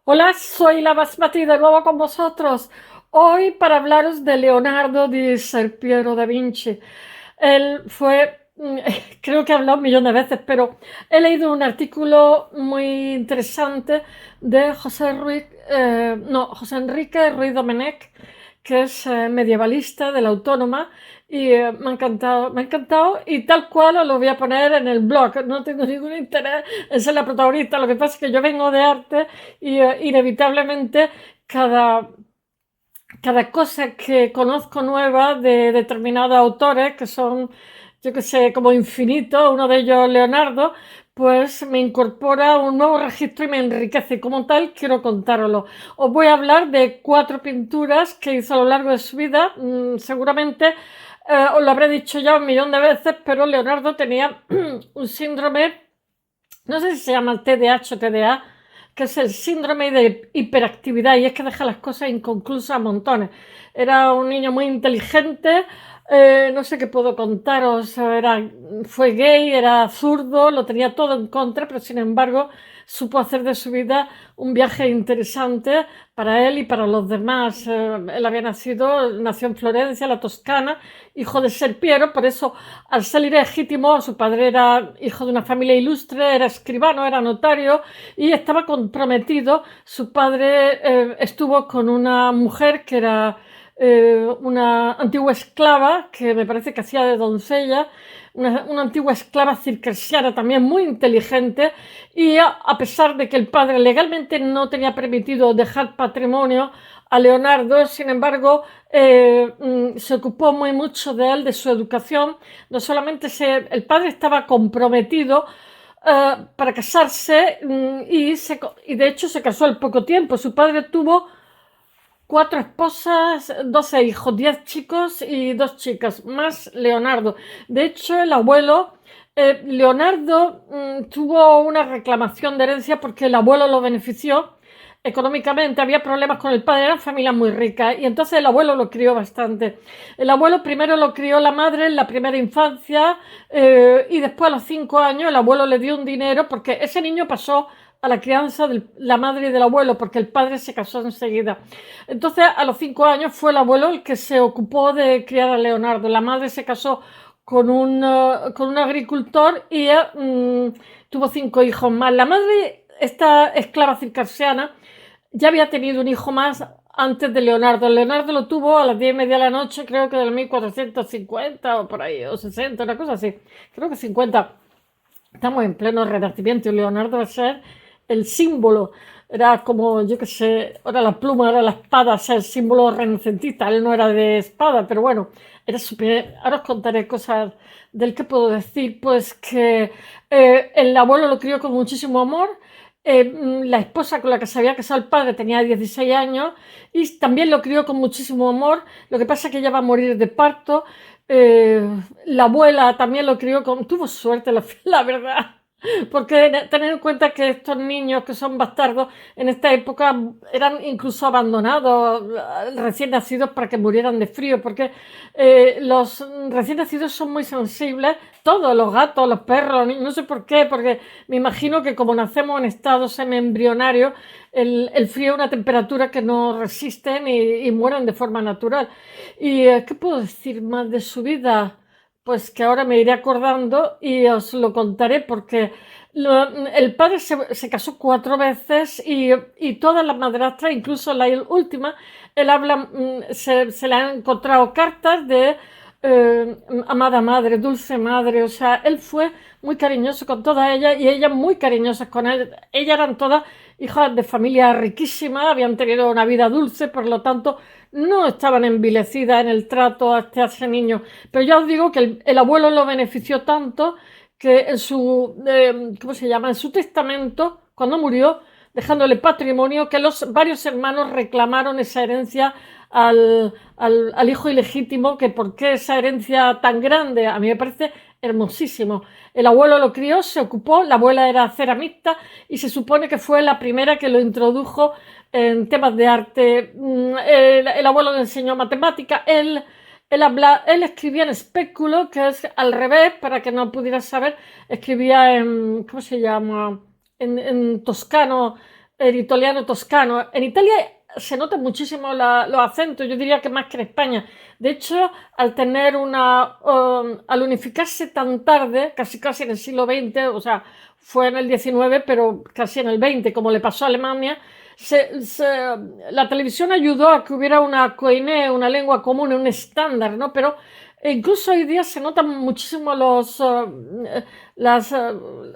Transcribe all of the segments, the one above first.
Hola, soy la Basmati de nuevo con vosotros. Hoy para hablaros de Leonardo di Ser Piero da Vinci. Él fue, creo que he hablado un millón de veces, pero he leído un artículo muy interesante de José Enrique Ruiz Domenech, que es medievalista de la Autónoma, y me ha encantado, y tal cual os lo voy a poner en el blog. No tengo ningún interés en ser la protagonista, lo que pasa es que yo vengo de arte y inevitablemente cada, cada cosa que conozco nueva de determinados autores, que son, yo que sé, como infinito, uno de ellos Leonardo, pues me incorpora un nuevo registro y me enriquece. Como tal, quiero contároslo. Os voy a hablar de 4 pinturas que hizo a lo largo de su vida. Seguramente os lo habré dicho ya un millón de veces, pero Leonardo tenía un síndrome, no sé si se llama TDAH o TDA, que es el síndrome de hiperactividad, y es que deja las cosas inconclusas a montones. Era un niño muy inteligente, no sé qué puedo contaros, fue gay, era zurdo, lo tenía todo en contra, pero sin embargo supo hacer de su vida un viaje interesante para él y para los demás. Él nació en Florencia, la Toscana, hijo de Ser Piero, por eso al ser ilegítimo, su padre era hijo de una familia ilustre, era escribano, era notario y estaba comprometido. Su padre estuvo con una mujer que era una antigua esclava, que me parece que hacía de doncella, una antigua esclava circasiana también muy inteligente, y a pesar de que el padre legalmente no tenía permitido dejar patrimonio a Leonardo, sin embargo, se ocupó muy mucho de él, de su educación. No solamente el padre estaba comprometido para casarse, y de hecho se casó al poco tiempo. Su padre tuvo 4 esposas, 12 hijos, 10 chicos y 2 chicas, más Leonardo. De hecho, el abuelo, Leonardo, tuvo una reclamación de herencia porque el abuelo lo benefició económicamente. Había problemas con el padre, eran familias muy ricas, y entonces el abuelo lo crió bastante. El abuelo primero lo crió la madre en la primera infancia, y después a los 5 años el abuelo le dio un dinero porque ese niño pasó a la crianza de la madre y del abuelo, porque el padre se casó enseguida. Entonces, a los 5 años fue el abuelo el que se ocupó de criar a Leonardo. La madre se casó con un agricultor y ella tuvo 5 hijos más. La madre, esta esclava circasiana, ya había tenido un hijo más antes de Leonardo. Leonardo lo tuvo a las 10:30 de la noche, creo que del 1450 o por ahí, o 60, una cosa así. Creo que 50. Estamos en pleno renacimiento y Leonardo va a ser el símbolo. Era como, yo qué sé, ahora la pluma, ahora la espada, o sea, el símbolo renacentista. Él no era de espada, pero bueno, era súper. Ahora os contaré cosas del que puedo decir. Pues que el abuelo lo crió con muchísimo amor. La esposa con la que se había casado el padre tenía 16 años y también lo crió con muchísimo amor. Lo que pasa es que ella va a morir de parto. Eh, la abuela también lo crió tuvo suerte, la verdad, porque tener en cuenta que estos niños que son bastardos en esta época eran incluso abandonados recién nacidos para que murieran de frío, porque los recién nacidos son muy sensibles, todos los gatos, los perros, no sé por qué, porque me imagino que como nacemos en estados semi-embrionarios, el frío es una temperatura que no resisten y mueren de forma natural. ¿Y qué puedo decir más de su vida? Pues que ahora me iré acordando y os lo contaré, porque el padre se casó 4 veces y todas las madrastras, incluso la última, él habla, se le han encontrado cartas de amada madre, dulce madre. O sea, él fue muy cariñoso con todas ellas y ellas muy cariñosas con él. Ellas eran todas hijas de familia riquísima, habían tenido una vida dulce, por lo tanto no estaban envilecidas en el trato hacia ese niño. Pero ya os digo que el abuelo lo benefició tanto que en su, ¿cómo se llama? En su testamento, cuando murió, dejándole patrimonio, que los varios hermanos reclamaron esa herencia al hijo ilegítimo, que por qué esa herencia tan grande. A mí me parece hermosísimo. El abuelo lo crió, se ocupó, la abuela era ceramista y se supone que fue la primera que lo introdujo en temas de arte. El abuelo le enseñó matemática. Él escribía en espéculo, que es al revés, para que no pudieras saber, escribía en, ¿cómo se llama? En toscano, el italiano toscano. En Italia se notan muchísimo los acentos, yo diría que más que en España. De hecho, al unificarse tan tarde, casi en el siglo XX, o sea, fue en el XIX, pero casi en el XX, como le pasó a Alemania, la televisión ayudó a que hubiera una koiné, una lengua común, un estándar, ¿no? Pero incluso hoy día se notan muchísimo las, eh,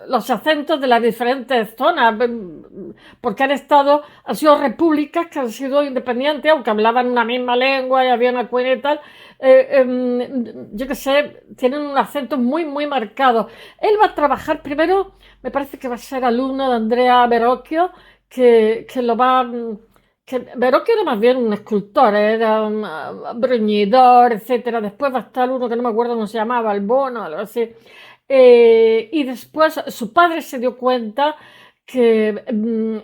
los acentos de las diferentes zonas, porque han sido repúblicas que han sido independientes, aunque hablaban una misma lengua y había una koiné y tal. Yo qué sé, tienen un acento muy, muy marcado. Él va a trabajar primero, me parece que va a ser alumno de Andrea Verrocchio, que lo va. Que Verrocchio era más bien un escultor, era un bruñidor, etcétera. Después va a estar uno que no me acuerdo cómo se llamaba, el Bono, algo así. Y después su padre se dio cuenta que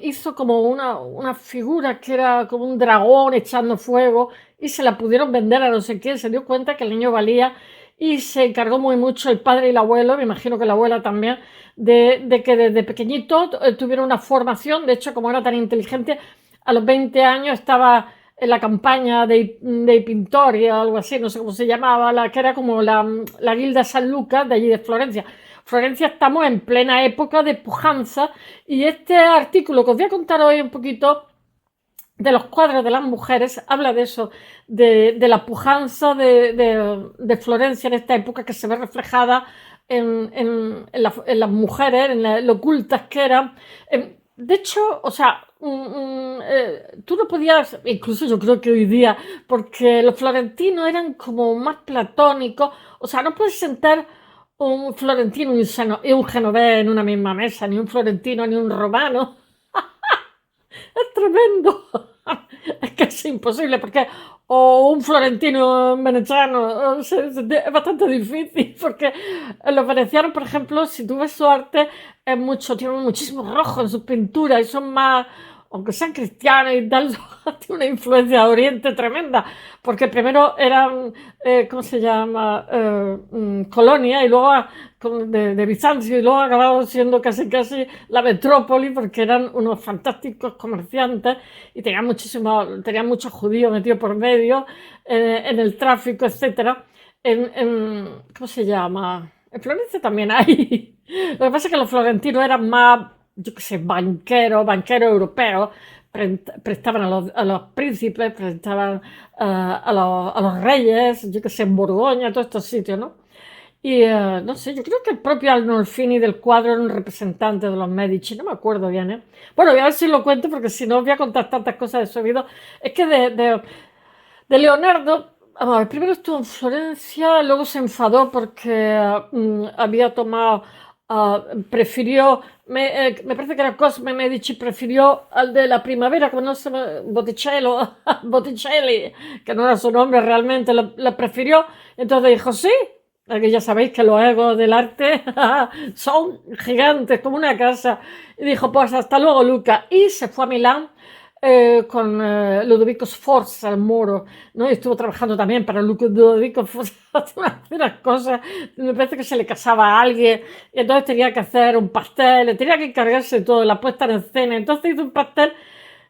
hizo como una figura que era como un dragón echando fuego y se la pudieron vender a no sé quién, se dio cuenta que el niño valía y se encargó muy mucho el padre y el abuelo, me imagino que la abuela también, de que desde pequeñito tuviera una formación. De hecho, como era tan inteligente, a los 20 años estaba en la campaña de Pintori o algo así, no sé cómo se llamaba, que era como la Guilda San Lucas de allí de Florencia. Florencia, estamos en plena época de pujanza, y este artículo que os voy a contar hoy un poquito de los cuadros de las mujeres habla de eso, de la pujanza de Florencia en esta época, que se ve reflejada en las mujeres, en lo ocultas que eran. De hecho, o sea, tú no podías, incluso yo creo que hoy día, porque los florentinos eran como más platónicos, o sea, no puedes sentar un florentino y un genovés en una misma mesa, ni un florentino ni un romano. Es tremendo. Es que es imposible, porque o un florentino veneciano es bastante difícil, porque los venecianos, por ejemplo, si tú ves su arte, tienen muchísimo rojo en sus pinturas y son más, aunque sean cristianos y tal, tiene una influencia de Oriente tremenda, porque primero eran, ¿cómo se llama? Colonia, y luego de Bizancio, y luego acabaron siendo casi la metrópoli, porque eran unos fantásticos comerciantes y tenían muchos judíos metidos por medio en el tráfico, etcétera. ¿Cómo se llama? En Florencia también hay. Lo que pasa es que los florentinos eran más, yo qué sé, banqueros europeos, prestaban a los príncipes, prestaban a los reyes, yo qué sé, en Borgoña, todos estos sitios, ¿no? Y no sé, yo creo que el propio Arnolfini del cuadro era un representante de los Medici, no me acuerdo bien, ¿eh? Bueno, voy a ver si lo cuento, porque si no os voy a contar tantas cosas de su vida. Es que de Leonardo, vamos a ver, primero estuvo en Florencia, luego se enfadó porque había tomado, prefirió, me parece que era Cosme Medici, prefirió al de la primavera, que no se Botticelli, que no era su nombre realmente, lo prefirió. Entonces dijo, sí, porque ya sabéis que los egos del arte son gigantes, como una casa. Y dijo, pues hasta luego, Luca. Y se fue a Milán con Ludovico Sforza, el moro, ¿no? Y estuvo trabajando también para Ludovico Sforza, unas cosas. Me parece que se le casaba a alguien y entonces tenía que hacer un pastel, tenía que encargarse de todo, la puesta en escena. Entonces hizo un pastel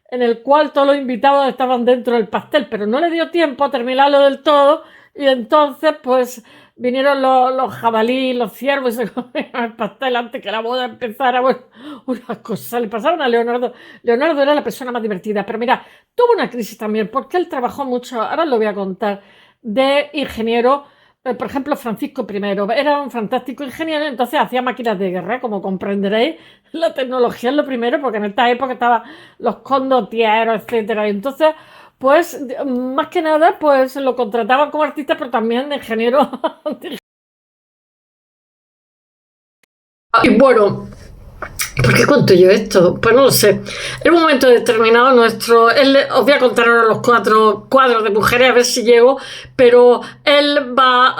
en el cual todos los invitados estaban dentro del pastel, pero no le dio tiempo a terminarlo del todo, y entonces pues vinieron los jabalíes, los ciervos, y se comieron el pastel antes que la boda empezara. Bueno, unas cosas le pasaron a Leonardo. Leonardo era la persona más divertida, pero mira, tuvo una crisis también, porque él trabajó mucho, ahora lo voy a contar, de ingeniero. Por ejemplo, Francisco I era un fantástico ingeniero, entonces hacía máquinas de guerra, como comprenderéis. La tecnología es lo primero, porque en esta época estaban los condotieros, etcétera. Y entonces, pues, más que nada, pues lo contrataban como artista, pero también de ingeniero. Y bueno, ¿por qué cuento yo esto? Pues no lo sé. En un momento determinado os voy a contar ahora los 4 cuadros de mujeres, a ver si llego, pero él va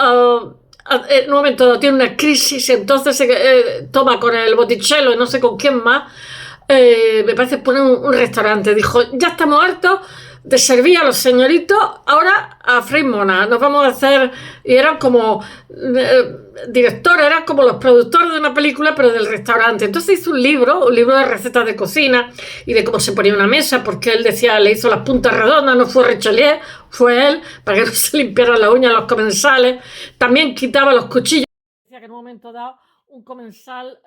en un momento dado tiene una crisis, entonces se toma con el Botticello y no sé con quién más, me parece, pone un restaurante. Dijo, ya estamos hartos, de servir a los señoritos, ahora a Fray Mona, nos vamos a hacer, y eran como directores, eran como los productores de una película, pero del restaurante. Entonces hizo un libro de recetas de cocina y de cómo se ponía una mesa, porque él decía, le hizo las puntas redondas, no fue Richelieu, fue él, para que no se limpiaran las uñas los comensales. También quitaba los cuchillos. Decía que en un momento dado un comensal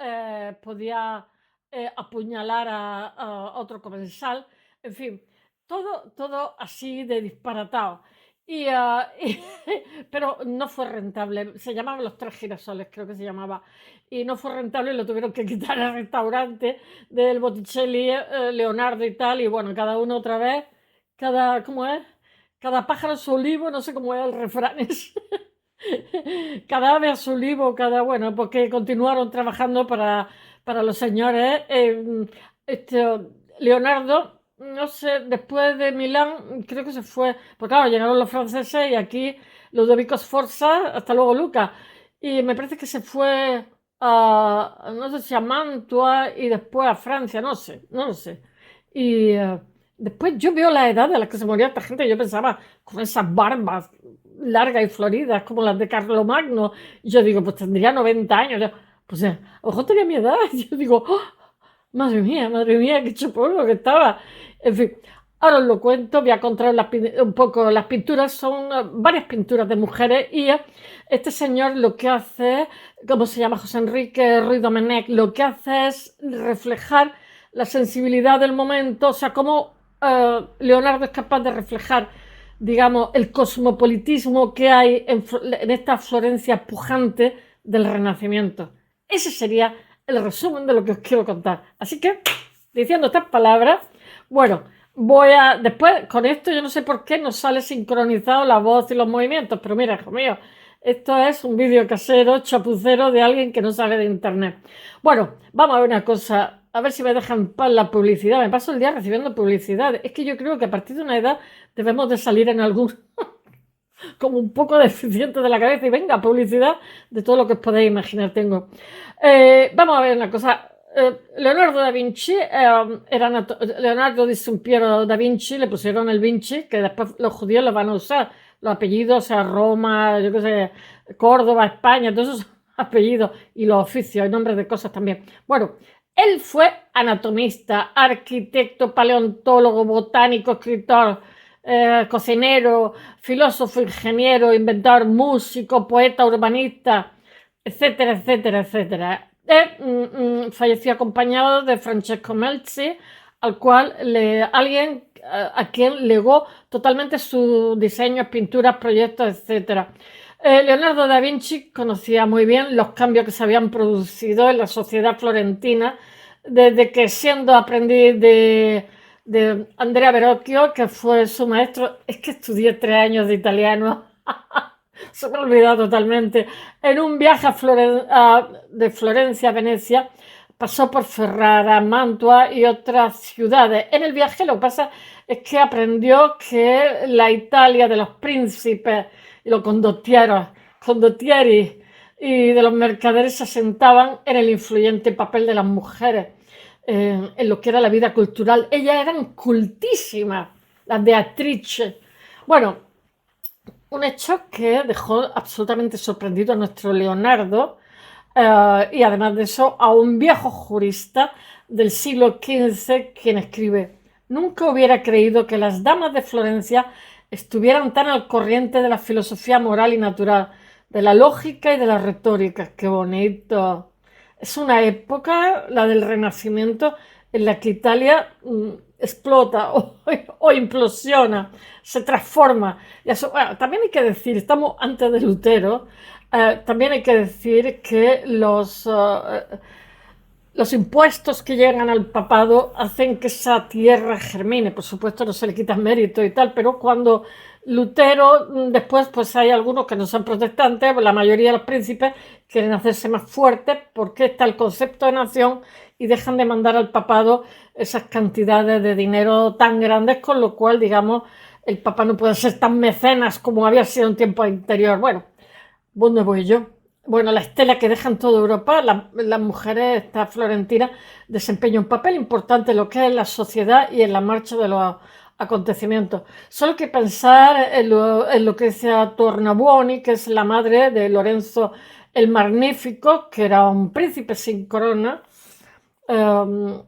podía apuñalar a otro comensal, en fin, todo así de disparatado. Pero no fue rentable, se llamaban los tres girasoles, creo que se llamaba, y no fue rentable, lo tuvieron que quitar al restaurante del Botticelli, Leonardo y tal, y bueno, cada uno otra vez, ¿cómo es? Cada pájaro a su olivo, no sé cómo es el refrán ese. Cada ave a su olivo, bueno, porque continuaron trabajando para los señores. Leonardo, no sé, después de Milán, creo que se fue, porque claro, llegaron los franceses y aquí Ludovico Sforza, hasta luego Luca, y me parece que se fue no sé si a Mantua y después a Francia, no lo sé. Y después yo veo la edad a la que se moría esta gente, yo pensaba, con esas barbas largas y floridas como las de Carlomagno, y yo digo, pues tendría 90 años, pues a lo mejor tenía mi edad, y yo digo, oh, madre mía, qué chupolo que estaba. En fin, ahora os lo cuento, voy a contar un poco las pinturas, son varias pinturas de mujeres y este señor lo que hace, ¿cómo se llama? José Enrique Ruiz Domenech, lo que hace es reflejar la sensibilidad del momento, o sea, cómo Leonardo es capaz de reflejar, digamos, el cosmopolitismo que hay en esta Florencia pujante del Renacimiento. Ese sería el resumen de lo que os quiero contar. Así que, diciendo estas palabras, bueno, después, con esto yo no sé por qué nos sale sincronizado la voz y los movimientos, pero mira, hijo mío, esto es un vídeo casero, chapucero de alguien que no sabe de internet. Bueno, vamos a ver una cosa, a ver si me dejan en paz la publicidad. Me paso el día recibiendo publicidad. Es que yo creo que a partir de una edad debemos de salir en algún como un poco deficiente de la cabeza y venga, publicidad de todo lo que os podéis imaginar tengo. Vamos a ver una cosa. Leonardo da Vinci Leonardo di Sampiero da Vinci, le pusieron el Vinci, que después los judíos lo van a usar, los apellidos, o sea, Roma, yo qué sé, Córdoba, España, todos esos apellidos y los oficios y nombres de cosas también. Bueno, él fue anatomista, arquitecto, paleontólogo, botánico, escritor, cocinero, filósofo, ingeniero, inventor, músico, poeta, urbanista, etcétera, etcétera, etcétera. Falleció acompañado de Francesco Melzi, al cual alguien a quien legó totalmente sus diseños, pinturas, proyectos, etcétera. Leonardo da Vinci conocía muy bien los cambios que se habían producido en la sociedad florentina desde que, siendo aprendiz de Andrea Verrocchio, que fue su maestro, es que estudié 3 años de italiano, se me ha olvidado totalmente, en un viaje de Florencia a Venecia, pasó por Ferrara, Mantua y otras ciudades. En el viaje lo que pasa es que aprendió que la Italia de los príncipes y los condottieri y de los mercaderes se asentaban en el influyente papel de las mujeres en lo que era la vida cultural. Ellas eran cultísimas, las Beatrice. Bueno, un hecho que dejó absolutamente sorprendido a nuestro Leonardo y además de eso a un viejo jurista del siglo XV, quien escribe: nunca hubiera creído que las damas de Florencia estuvieran tan al corriente de la filosofía moral y natural, de la lógica y de la retórica. ¡Qué bonito! Es una época, la del Renacimiento, en la que Italia explota o implosiona, se transforma. Y eso, bueno, también hay que decir, estamos antes de Lutero, también hay que decir que los impuestos que llegan al papado hacen que esa tierra germine. Por supuesto, no se le quita mérito y tal, pero cuando Lutero, después, pues hay algunos que no son protestantes, la mayoría de los príncipes quieren hacerse más fuertes porque está el concepto de nación y dejan de mandar al papado esas cantidades de dinero tan grandes, con lo cual, digamos, el papa no puede ser tan mecenas como había sido en tiempo anterior. Bueno, ¿dónde voy yo? Bueno, la estela que deja en toda Europa, las mujeres, esta florentina, desempeña un papel importante en lo que es la sociedad y en la marcha de los acontecimientos. Solo que pensar en Lucrecia Tornabuoni, que es la madre de Lorenzo el Magnífico, que era un príncipe sin corona, eh,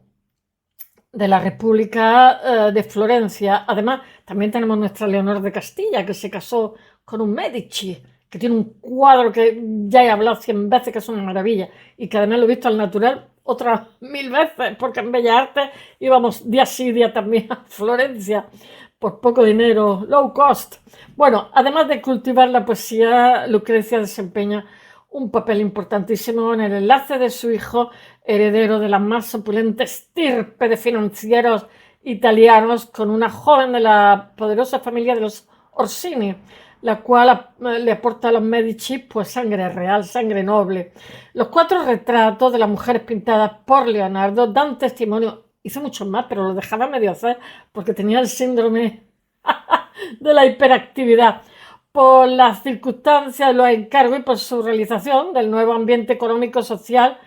de la República de Florencia. Además, también tenemos nuestra Leonor de Castilla, que se casó con un Medici, que tiene un cuadro que ya he hablado 100 veces, que es una maravilla, y que además lo he visto al natural otras 1000 veces, porque en Bellas Artes íbamos día sí, día también a Florencia, por poco dinero, low cost. Bueno, además de cultivar la poesía, Lucrecia desempeña un papel importantísimo en el enlace de su hijo, heredero de la más opulenta estirpe de financieros italianos, con una joven de la poderosa familia de los Orsini, la cual le aporta a los Medici pues sangre real, sangre noble. Los 4 retratos de las mujeres pintadas por Leonardo dan testimonio, hizo muchos más, pero lo dejaba medio hacer porque tenía el síndrome de la hiperactividad, por las circunstancias, los encargos y por su realización del nuevo ambiente económico, social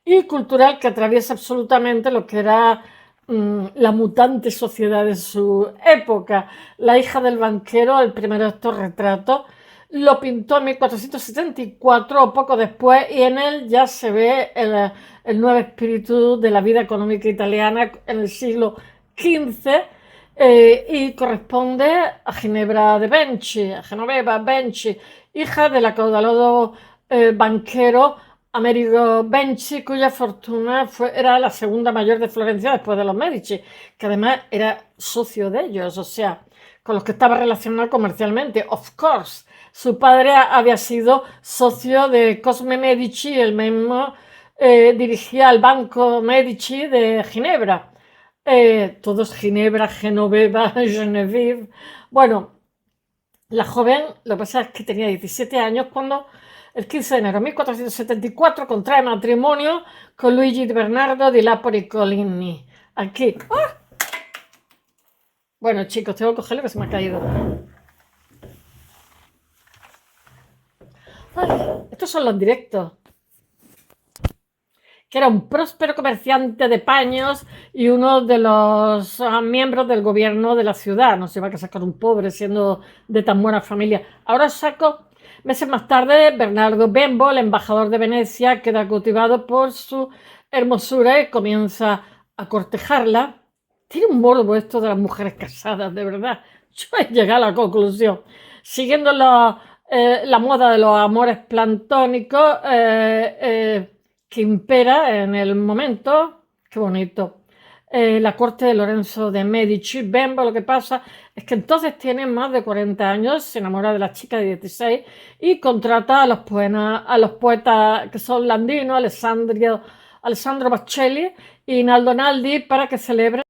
y cultural que atraviesa absolutamente lo que era la mutante sociedad de su época. La hija del banquero, el primero de estos retratos, lo pintó en 1474 o poco después, y en él ya se ve el nuevo espíritu de la vida económica italiana en el siglo XV, y corresponde a Ginebra de Benci, a Genoveva Benci, hija del acaudalado banquero Amerigo Benci, cuya fortuna era la segunda mayor de Florencia después de los Medici, que además era socio de ellos, o sea, con los que estaba relacionado comercialmente. Of course, su padre había sido socio de Cosme Medici, el mismo dirigía el Banco Medici de Ginebra. Todos Ginebra, Genoveva, Genevieve. Bueno, la joven, lo que pasa es que tenía 17 años cuando el 15 de enero de 1474 contrae matrimonio con Luigi Bernardo di Lapori Coligny. Aquí. ¡Ah! Bueno, chicos, tengo que cogerlo que se me ha caído. Ay, estos son los directos. Que era un próspero comerciante de paños y uno de los miembros del gobierno de la ciudad. No se iba a casar con un pobre siendo de tan buena familia. Ahora saco, meses más tarde, Bernardo Bembo, el embajador de Venecia, queda cautivado por su hermosura y comienza a cortejarla. Tiene un morbo esto de las mujeres casadas, de verdad. Yo he llegado a la conclusión. Siguiendo la moda de los amores platónicos, que impera en el momento. Qué bonito. La corte de Lorenzo de Medici. Bembo, lo que pasa es que entonces tiene más de 40 años, se enamora de la chica de 16 y contrata a los poetas que son Landino, Alessandro Baccelli y Naldo Naldi para que celebren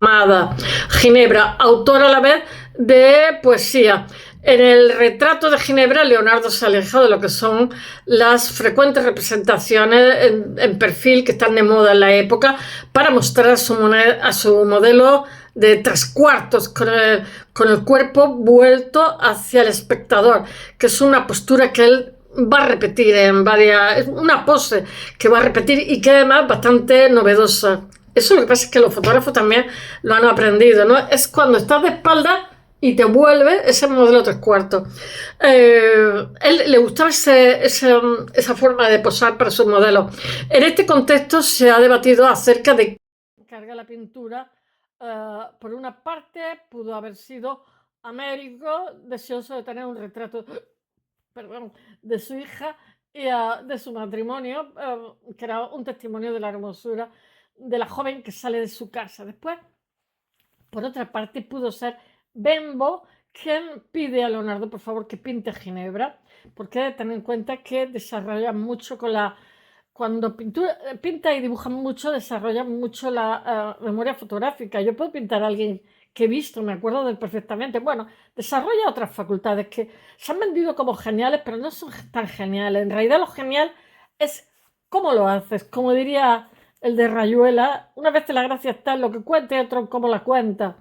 amada Ginebra, autora a la vez de poesía. En el retrato de Ginebra, Leonardo se aleja de lo que son las frecuentes representaciones en perfil que están de moda en la época para mostrar a su modelo de 3/4 con el cuerpo vuelto hacia el espectador, que es una postura que él va a repetir en varias, es una pose que va a repetir y que además es bastante novedosa. Eso lo que pasa es que los fotógrafos también lo han aprendido, ¿no? Es cuando estás de espalda y te vuelve ese modelo 3/4. Él le gustaba esa forma de posar para sus modelos. En este contexto se ha debatido acerca de quién carga la pintura. Por una parte, pudo haber sido Américo, deseoso de tener un retrato, perdón, de su hija y de su matrimonio, que era un testimonio de la hermosura de la joven que sale de su casa. Después, por otra parte, pudo ser Bembo quien pide a Leonardo, por favor, que pinte Ginebra, porque ten en cuenta que desarrolla mucho cuando pinta y dibuja mucho, desarrolla mucho la memoria fotográfica. Yo puedo pintar a alguien que he visto, me acuerdo de él perfectamente. Bueno, desarrolla otras facultades que se han vendido como geniales, pero no son tan geniales. En realidad lo genial es cómo lo haces. Como diría el de Rayuela, una vez la gracia está en lo que cuenta y otro en cómo la cuenta.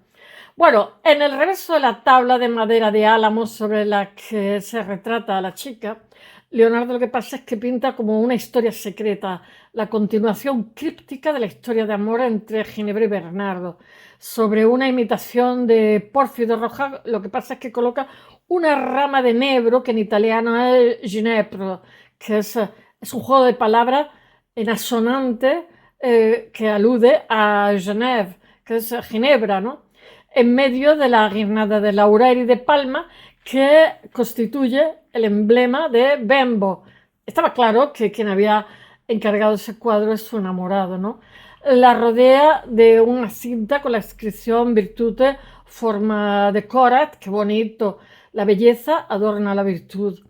Bueno, en el reverso de la tabla de madera de álamo sobre la que se retrata a la chica, Leonardo lo que pasa es que pinta como una historia secreta, la continuación críptica de la historia de amor entre Ginebra y Bernardo. Sobre una imitación de Pórfido Rojas, lo que pasa es que coloca una rama de enebro, que en italiano es ginepro, que es un juego de palabras en asonante que alude a Genève, que es Ginebra, ¿no? En medio de la guirnalda de laurel y de palma que constituye el emblema de Bembo. Estaba claro que quien había encargado ese cuadro es su enamorado, ¿no? La rodea de una cinta con la inscripción Virtute forma decorat, qué bonito, la belleza adorna la virtud.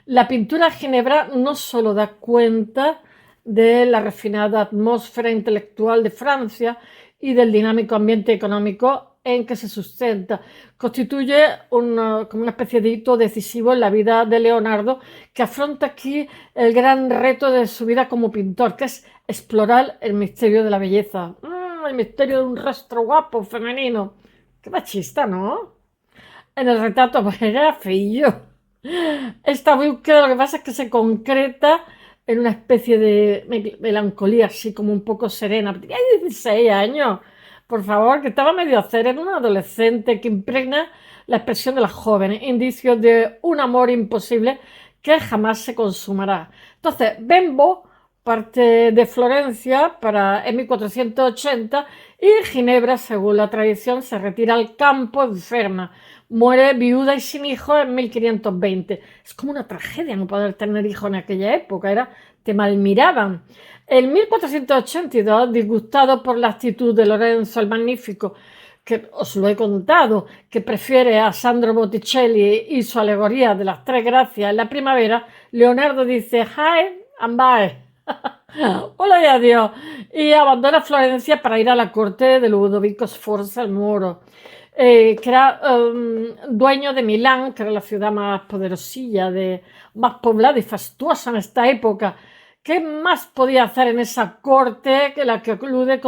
La pintura de Ginebra no solo da cuenta de la refinada atmósfera intelectual de Francia y del dinámico ambiente económico en que se sustenta. Constituye como una especie de hito decisivo en la vida de Leonardo, que afronta aquí el gran reto de su vida como pintor, que es explorar el misterio de la belleza. El misterio de un rostro guapo, femenino. Qué machista, ¿no? En el retrato pues, era feillo. Esta búsqueda lo que pasa es que se concreta en una especie de melancolía así como un poco serena. Tenía 16 años, por favor, que estaba medio hacer, era un adolescente que impregna la expresión de las jóvenes, indicios de un amor imposible que jamás se consumará. Entonces, Bembo parte de Florencia en 1480 y Ginebra, según la tradición, se retira al campo enferma. Muere viuda y sin hijos en 1520. Es como una tragedia no poder tener hijos en aquella época, te malmiraban. En 1482, disgustado por la actitud de Lorenzo el Magnífico, que os lo he contado, que prefiere a Sandro Botticelli y su alegoría de las tres gracias en la primavera, Leonardo dice hi and bye. Hola y adiós. Y abandona Florencia para ir a la corte de Ludovico Sforza el Moro, que era dueño de Milán, que era la ciudad más poderosilla, más poblada y fastuosa en esta época. ¿Qué más podía hacer en esa corte que la que acude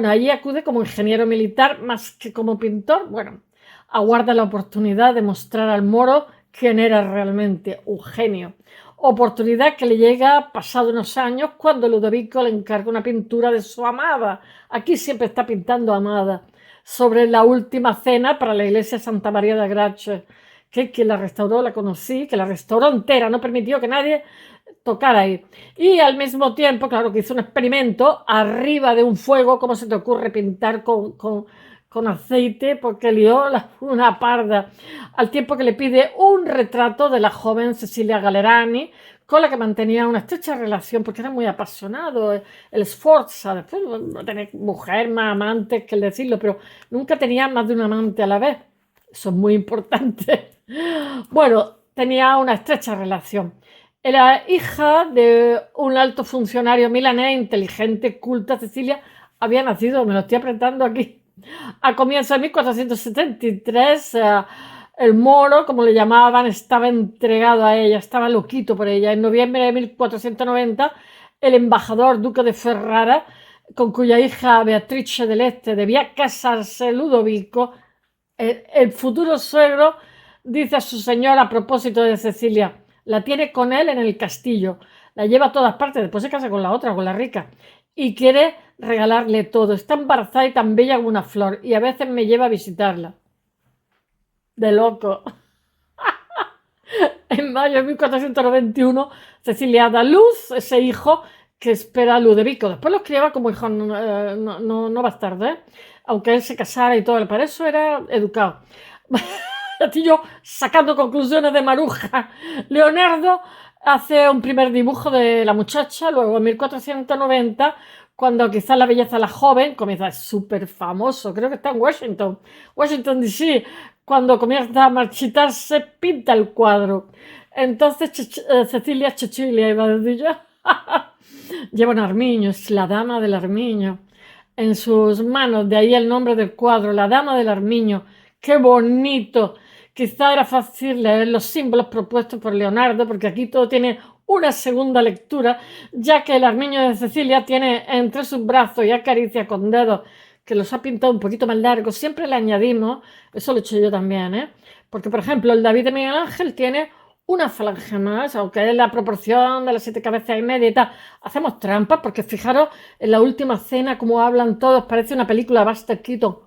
allí acude como ingeniero militar más que como pintor? Bueno, aguarda la oportunidad de mostrar al Moro quién era realmente, un genio. Oportunidad que le llega pasado unos años cuando Ludovico le encarga una pintura de su amada. Aquí siempre está pintando amada, sobre la última cena para la iglesia de Santa María de Grace, que quien la restauró, la conocí, que la restauró entera, no permitió que nadie tocara ahí. Y al mismo tiempo, claro que hizo un experimento arriba de un fuego. ¿Cómo se te ocurre pintar con aceite? Porque lió una parda. Al tiempo que le pide un retrato de la joven Cecilia Galerani, con la que mantenía una estrecha relación, porque era muy apasionado, el Sforza. Después no tenía mujer más amantes que el decirlo, pero nunca tenía más de un amante a la vez. Eso es muy importante. Bueno, tenía una estrecha relación. Era hija de un alto funcionario milanés, inteligente, culta. Cecilia había nacido, me lo estoy apretando aquí, a comienzos de 1473. El Moro, como le llamaban, estaba entregado a ella, estaba loquito por ella. En noviembre de 1490, el embajador duque de Ferrara, con cuya hija Beatrice del Este debía casarse Ludovico, el futuro suegro, dice a su señora a propósito de Cecilia: la tiene con él en el castillo, la lleva a todas partes, después se casa con la otra, con la rica, y quiere regalarle todo. Está embarazada y tan bella como una flor, y a veces me lleva a visitarla. De loco. En mayo de 1491, Cecilia da luz ese hijo que espera a Ludovico. Después lo criaba como hijo no bastardo, aunque él se casara y todo. Para eso era educado. Estoy yo sacando conclusiones de maruja. Leonardo hace un primer dibujo de la muchacha, luego en 1490, cuando quizás la belleza de la joven comienza, es súper famoso, creo que está en Washington DC, cuando comienza a marchitarse, pinta el cuadro. Entonces Cecilia iba a decir yo, lleva un armiño, es la dama del armiño en sus manos, de ahí el nombre del cuadro, la dama del armiño. ¡Qué bonito! Quizá era fácil leer los símbolos propuestos por Leonardo, porque aquí todo tiene una segunda lectura, ya que el armiño de Cecilia tiene entre sus brazos y acaricia con dedos, que los ha pintado un poquito más largos. Siempre le añadimos, eso lo he hecho yo también, porque por ejemplo el David de Miguel Ángel tiene una falange más, aunque es la proporción de las 7 cabezas y media y tal. Hacemos trampas porque fijaros en la última cena cómo hablan todos, parece una película de Buster Keaton,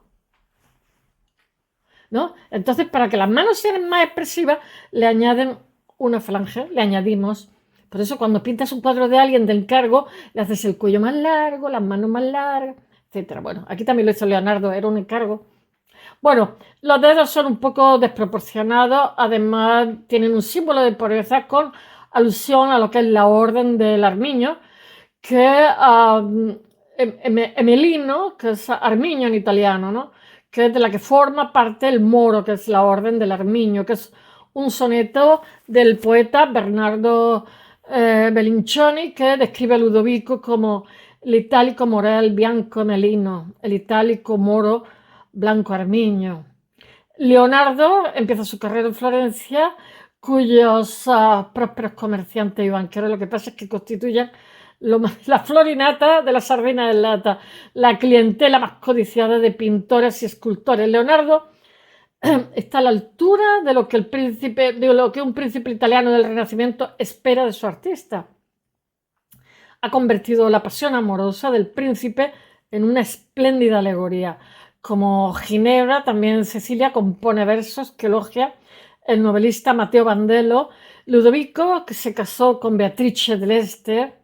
¿no? Entonces, para que las manos sean más expresivas, le añaden una falange, le añadimos. Por eso, cuando pintas un cuadro de alguien de encargo, le haces el cuello más largo, las manos más largas, etcétera. Bueno, aquí también lo hizo Leonardo, era un encargo. Bueno, los dedos son un poco desproporcionados, además tienen un símbolo de pureza con alusión a lo que es la Orden del Armiño, que Emelino, que es Armiño en italiano, ¿no? Que es de la que forma parte el Moro, que es la Orden del Armiño, que es un soneto del poeta Bernardo Bellincioni, que describe a Ludovico como l'italico morel bianco Emelino, el itálico moro blanco Armiño. Leonardo empieza su carrera en Florencia, cuyos prósperos comerciantes y banqueros lo que pasa es que constituyen la florinata de la sardina en lata, la clientela más codiciada de pintores y escultores. Leonardo está a la altura de lo que un príncipe italiano del Renacimiento espera de su artista. Ha convertido la pasión amorosa del príncipe en una espléndida alegoría. Como Ginebra, también Cecilia compone versos que elogia el novelista Matteo Bandello. Ludovico, que se casó con Beatrice d'Este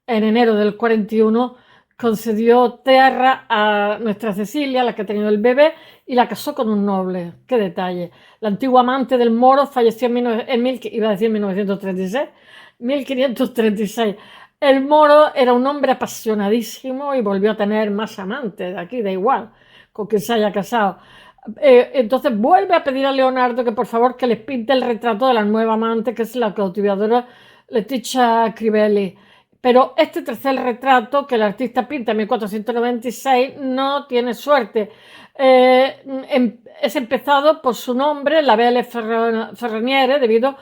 en enero del 41, concedió tierra a nuestra Cecilia, la que ha tenido el bebé, y la casó con un noble. ¡Qué detalle! La antigua amante del moro falleció en 1936, 1536. El moro era un hombre apasionadísimo y volvió a tener más amantes. Aquí da igual con que se haya casado. Entonces vuelve a pedir a Leonardo que por favor que les pinte el retrato de la nueva amante, que es la cautivadora Letizia Crivelli. Pero este tercer retrato que el artista pinta en 1496 no tiene suerte. Es empezado por su nombre, la Belle Ferroniere, debido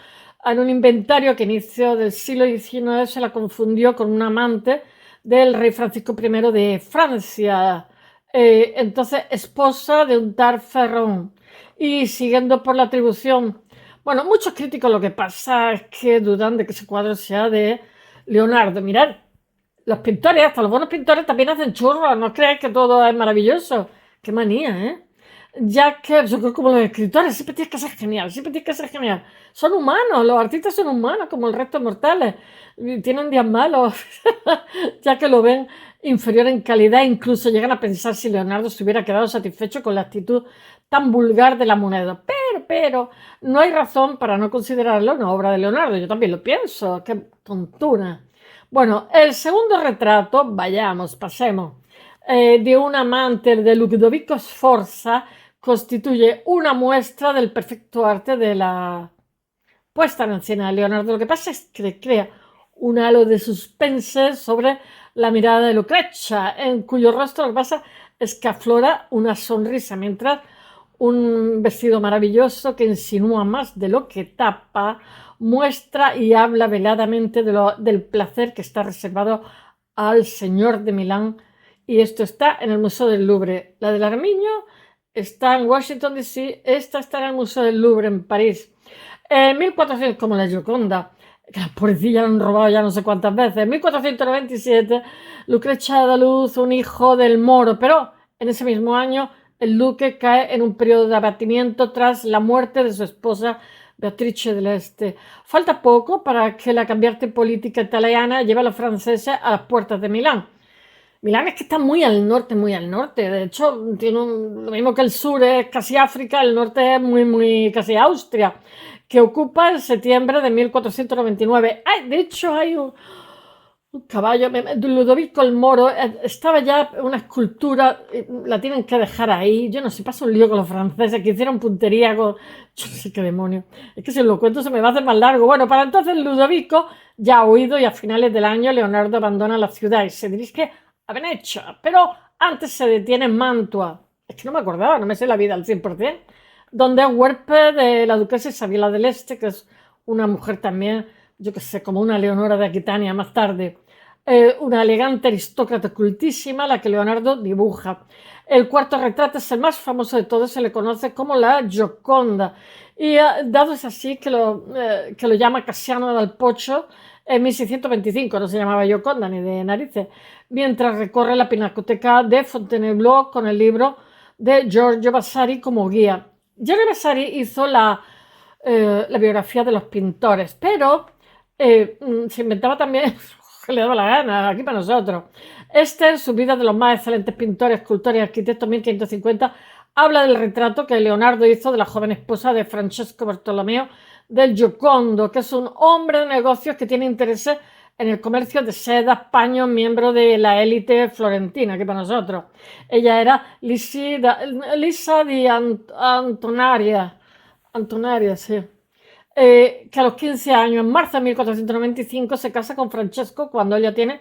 a un inventario que a inicio del siglo XIX se la confundió con un amante del rey Francisco I de Francia. Entonces, esposa de un tal Ferrón. Y siguiendo por la atribución, bueno, muchos críticos lo que pasa es que dudan de que ese cuadro sea de Leonardo. Mirad, los pintores, hasta los buenos pintores también hacen churros, no creáis que todo es maravilloso. Qué manía, ¿eh? Ya que yo creo como los escritores, siempre tienes que ser genial, siempre tienes que ser genial. Son humanos, los artistas son humanos como el resto de mortales. Y tienen días malos, ya que lo ven inferior en calidad, incluso llegan a pensar si Leonardo se hubiera quedado satisfecho con la actitud tan vulgar de la moneda. Pero, no hay razón para no considerarlo una obra de Leonardo. Yo también lo pienso, qué tontura. Bueno, el segundo retrato, vayamos, pasemos, de un amante de Ludovico Sforza, constituye una muestra del perfecto arte de la puesta en escena de Leonardo. Lo que pasa es que crea un halo de suspense sobre la mirada de Lucrecia, en cuyo rostro lo que pasa es que aflora una sonrisa, mientras un vestido maravilloso que insinúa más de lo que tapa, muestra y habla veladamente del placer que está reservado al señor de Milán, y esto está en el Museo del Louvre. La del Armiño está en Washington DC, esta está en el Museo del Louvre en París. En 1400, como la Gioconda, que la pobrecilla la han robado ya no sé cuántas veces. En 1497, Lucrecia da luz un hijo del moro, pero en ese mismo año el duque cae en un periodo de abatimiento tras la muerte de su esposa Beatrice d'Este. Falta poco para que la cambiante política italiana lleve a los franceses a las puertas de Milán. Milán es que está muy al norte, muy al norte. De hecho, tiene lo mismo que el sur es casi África, el norte es muy casi Austria, que ocupa en septiembre de 1499. De hecho, hay un caballo, Ludovico el Moro, estaba ya una escultura, la tienen que dejar ahí. Yo no sé, pasa un lío con los franceses que hicieron puntería con... Yo no sé qué demonio. Es que si lo cuento se me va a hacer más largo. Bueno, para entonces Ludovico ya ha huido y a finales del año Leonardo abandona la ciudad y se dirige a Venecia, pero antes se detiene en Mantua. Es que no me acordaba, no me sé la vida al 100%, donde es huésped de la duquesa Isabela del Este, que es una mujer también, yo que sé, como una Leonora de Aquitania más tarde. una elegante aristócrata cultísima, la que Leonardo dibuja. El cuarto retrato es el más famoso de todos, se le conoce como la Gioconda. Y dado es así que lo llama Casiano dal Pocho en 1625, no se llamaba Gioconda ni de narices, mientras recorre la pinacoteca de Fontainebleau con el libro de Giorgio Vasari como guía. Giorgio Vasari hizo la biografía de los pintores, pero se inventaba también que le daba la gana, aquí para nosotros. En su vida de los más excelentes pintores, escultores y arquitectos, 1550, habla del retrato que Leonardo hizo de la joven esposa de Francesco Bartolomeo del Giocondo, que es un hombre de negocios que tiene intereses en el comercio de sedas, paños, miembro de la élite florentina, que para nosotros. Ella era Lisa di Antonaria, sí. Que a los 15 años, en marzo de 1495, se casa con Francesco cuando ella tiene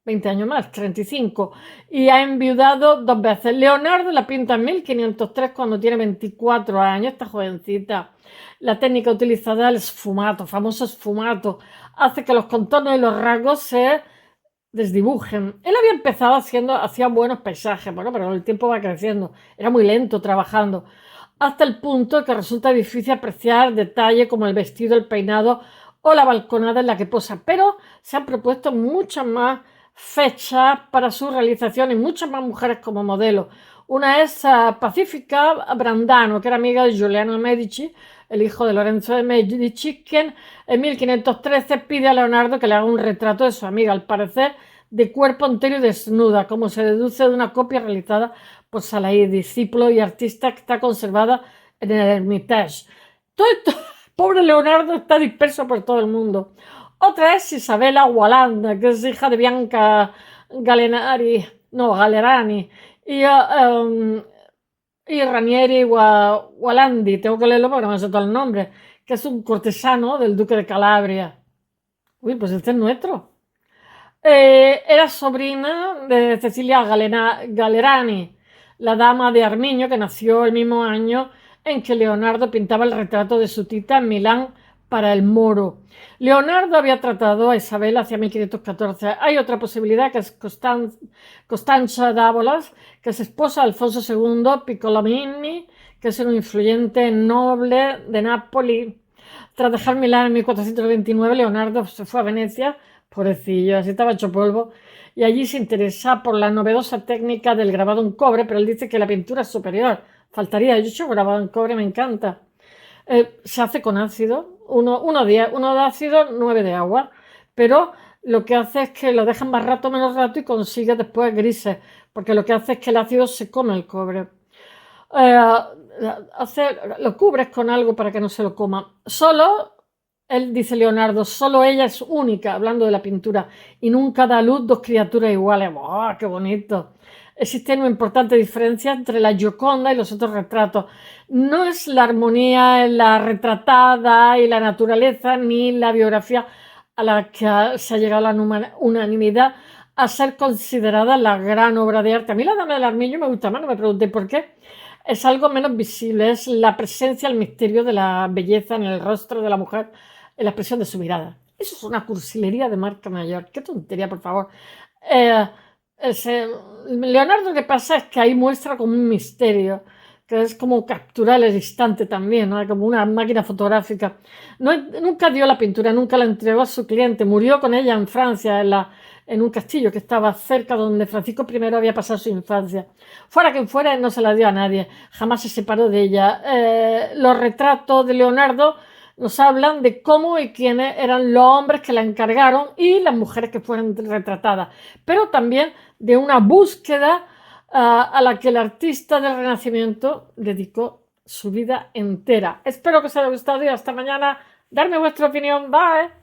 20 años más, 35, y ha enviudado 2 veces. Leonardo la pinta en 1503 cuando tiene 24 años, esta jovencita. La técnica utilizada, el sfumato, famoso sfumato, hace que los contornos y los rasgos se desdibujen. Él había empezado hacía buenos paisajes, bueno, pero el tiempo va creciendo, era muy lento trabajando, hasta el punto que resulta difícil apreciar detalles como el vestido, el peinado o la balconada en la que posa, pero se han propuesto muchas más fechas para su realización y muchas más mujeres como modelo. Una es Pacifica Brandano, que era amiga de Giuliano Medici, el hijo de Lorenzo de Medici, quien en 1513 pide a Leonardo que le haga un retrato de su amiga, al parecer de cuerpo entero y desnuda, como se deduce de una copia realizada por Salahir, discípulo y artista que está conservada en el Hermitage. Todo esto, pobre Leonardo, está disperso por todo el mundo. Otra es Isabella Walanda, que es hija de Bianca Galerani y Ranieri Walandi, tengo que leerlo porque no me sé todo el nombre, que es un cortesano del duque de Calabria. Uy, pues este es nuestro. Era sobrina de Cecilia Galerani, la dama de Armiño, que nació el mismo año en que Leonardo pintaba el retrato de su tita en Milán para el Moro. Leonardo había tratado a Isabel hacia 1514. Hay otra posibilidad, que es Costanza d'Avolas, que es esposa de Alfonso II Piccolomini, que es un influyente noble de Nápoles. Tras dejar Milán en 1429, Leonardo se fue a Venecia, pobrecillo, así estaba hecho polvo, y allí se interesa por la novedosa técnica del grabado en cobre, pero él dice que la pintura es superior. Faltaría, yo he hecho grabado en cobre, me encanta. Se hace con ácido, uno de ácido, 9 de agua, pero lo que hace es que lo dejan más rato, menos rato y consigue después grises, porque lo que hace es que el ácido se come el cobre. Lo cubres con algo para que no se lo coma. Él dice Leonardo, solo ella es única, hablando de la pintura, y nunca da a luz 2 criaturas iguales. ¡Oh, qué bonito! Existe una importante diferencia entre la Gioconda y los otros retratos. No es la armonía en la retratada y la naturaleza, ni la biografía a la que se ha llegado a la unanimidad a ser considerada la gran obra de arte. A mí la Dama del Armiño me gusta más, no me pregunté por qué. Es algo menos visible, es la presencia, el misterio de la belleza en el rostro de la mujer, en la expresión de su mirada. Eso es una cursilería de marca mayor. Qué tontería, por favor. Leonardo, lo que pasa es que ahí muestra como un misterio, que es como capturar el instante también, ¿no? Como una máquina fotográfica. Nunca dio la pintura, nunca la entregó a su cliente. Murió con ella en Francia, en un castillo que estaba cerca donde Francisco I había pasado su infancia. Fuera quien fuera, no se la dio a nadie, jamás se separó de ella. Los retratos de Leonardo nos hablan de cómo y quiénes eran los hombres que la encargaron y las mujeres que fueron retratadas, pero también de una búsqueda a la que el artista del Renacimiento dedicó su vida entera. Espero que os haya gustado y hasta mañana. Darme vuestra opinión. Bye.